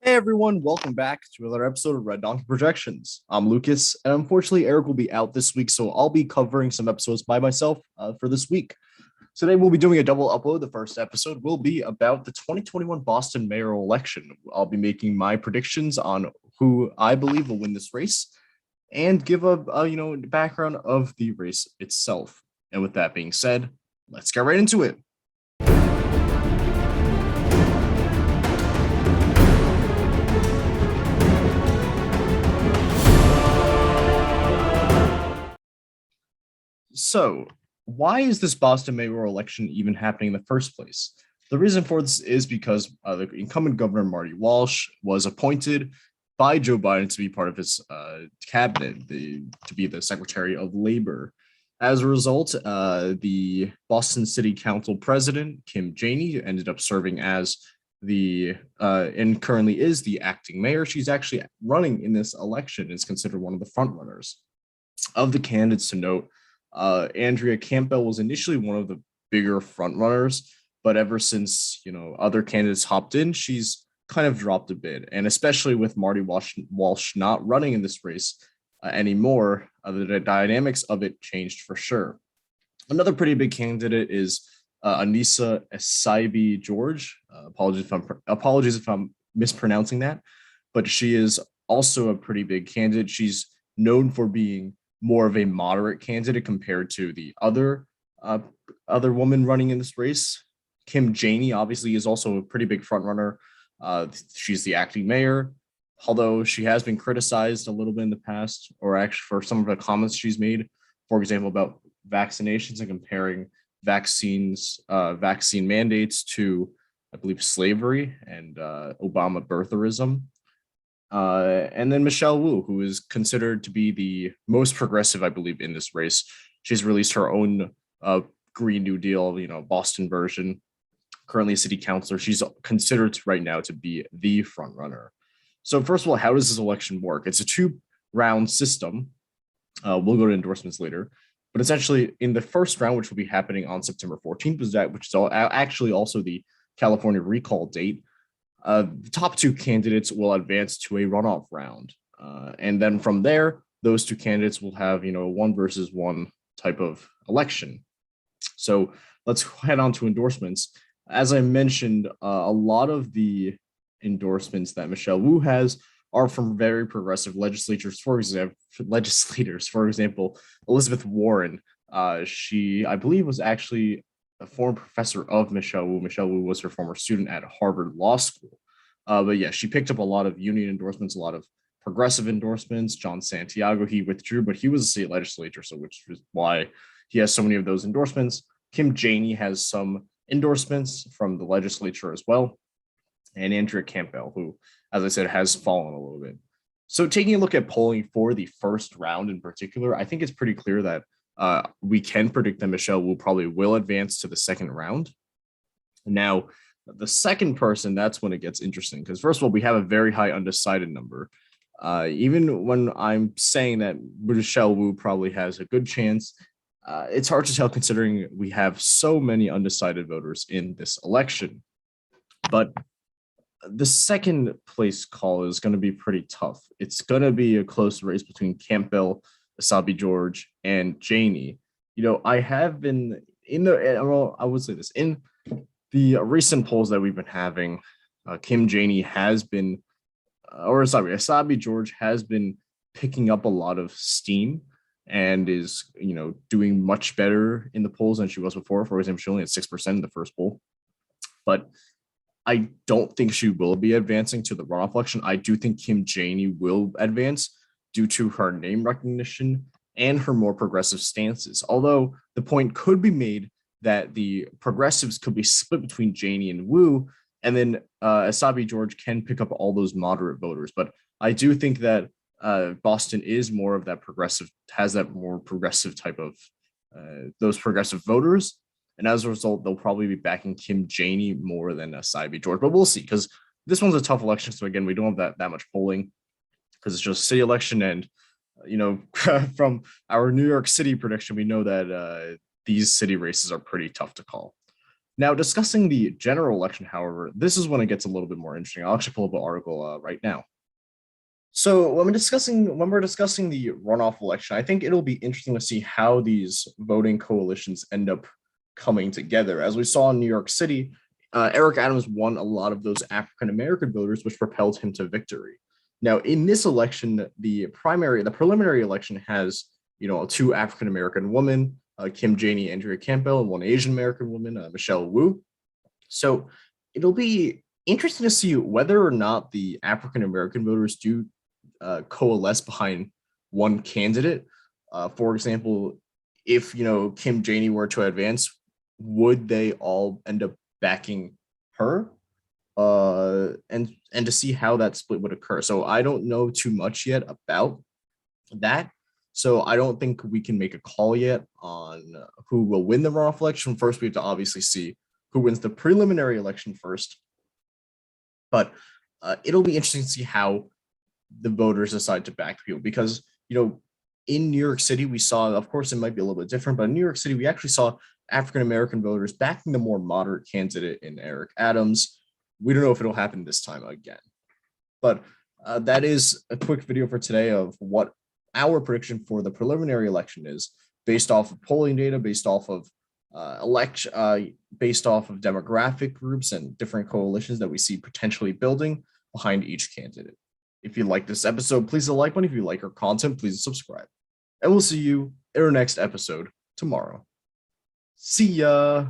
Hey everyone, welcome back to another episode of Red Donkey Projections. I'm Lucas, and unfortunately, Eric will be out this week, so I'll be covering some episodes by myself for this week. Today, we'll be doing a double upload. The first episode will be about the 2021 Boston mayoral election. I'll be making my predictions on who I believe will win this race and give a background of the race itself. And with that being said, let's get right into it. So, why is this Boston mayoral election even happening in the first place? The reason for this is because the incumbent governor, Marty Walsh, was appointed by Joe Biden to be part of his cabinet, to be the Secretary of Labor. As a result, the Boston City Council president, Kim Janey, ended up serving as and currently is the acting mayor. She's actually running in this election and is considered one of the frontrunners. Of the candidates to note, Andrea Campbell was initially one of the bigger frontrunners, but ever since other candidates hopped in, she's kind of dropped a bit. And especially with Marty Walsh not running in this race anymore, the dynamics of it changed for sure. Another pretty big candidate is Anissa Essaibi George. Apologies if I'm mispronouncing that, but she is also a pretty big candidate. She's known for being more of a moderate candidate compared to the other woman running in this race. Kim Janey obviously is also a pretty big front runner. She's the acting mayor, although she has been criticized a little bit in the past, or actually for some of the comments she's made, for example, about vaccinations and comparing vaccine mandates to, I believe, slavery and Obama birtherism. And then Michelle Wu, who is considered to be the most progressive, I believe, in this race. She's released her own Green New Deal, Boston version, currently a city councilor. She's considered right now to be the front runner. So first of all, how does this election work? It's a two-round system. We'll go to endorsements later. But essentially, in the first round, which will be happening on September 14th, which is actually also the California recall date, the top two candidates will advance to a runoff round. And then from there, those two candidates will have, one versus one type of election. So let's head on to endorsements. As I mentioned, a lot of the endorsements that Michelle Wu has are from very progressive legislators. For example, Elizabeth Warren. She, I believe, was actually a former professor of Michelle Wu. Michelle Wu was her former student at Harvard Law School. But yeah, she picked up a lot of union endorsements, a lot of progressive endorsements. John Santiago, he withdrew, but he was a state legislator, so which is why he has so many of those endorsements. Kim Janey has some endorsements from the legislature as well. And Andrea Campbell, who, as I said, has fallen a little bit. So taking a look at polling for the first round in particular, I think it's pretty clear that we can predict that Michelle probably will advance to the second round. Now, the second person, that's when it gets interesting, because first of all, we have a very high undecided number. Even when I'm saying that Michelle Wu probably has a good chance, it's hard to tell considering we have so many undecided voters in this election. But the second place call is going to be pretty tough. It's going to be a close race between Campbell, Essaibi George, and Janey. I have been I would say this, in the recent polls that we've been having, Kim Janey has been, Essaibi George has been picking up a lot of steam and is, doing much better in the polls than she was before. For example, she only had 6% in the first poll. But I don't think she will be advancing to the runoff election. I do think Kim Janey will advance due to her name recognition and her more progressive stances. Although the point could be made that the progressives could be split between Janey and Wu, and then Essaibi George can pick up all those moderate voters. But I do think that Boston is more of that progressive, has that more progressive type of those progressive voters. And as a result, they'll probably be backing Kim Janey more than Essaibi George. But we'll see, because this one's a tough election. So again, we don't have that much polling because it's just a city election. And, from our New York City prediction, we know that these city races are pretty tough to call. Now, discussing the general election, however, this is when it gets a little bit more interesting. I'll actually pull up an article right now. So when we're discussing the runoff election, I think it'll be interesting to see how these voting coalitions end up coming together. As we saw in New York City, Eric Adams won a lot of those African American voters, which propelled him to victory. Now, in this election, the preliminary election has two African American women, Kim Janey, Andrea Campbell, and one Asian American woman, Michelle Wu. So it'll be interesting to see whether or not the African American voters do coalesce behind one candidate. For example, if Kim Janey were to advance, would they all end up backing her? And to see how that split would occur. So I don't know too much yet about that. So I don't think we can make a call yet on who will win the runoff election. First, we have to obviously see who wins the preliminary election first. But it'll be interesting to see how the voters decide to back people, because in New York City we saw, of course it might be a little bit different, but in New York City we actually saw African American voters backing the more moderate candidate in Eric Adams. We don't know if it'll happen this time again, but that is a quick video for today of what our prediction for the preliminary election is, based off of polling data, based off of based off of demographic groups and different coalitions that we see potentially building behind each candidate. If you like this episode, please hit the like button. If you like our content, please subscribe. And we'll see you in our next episode tomorrow. See ya.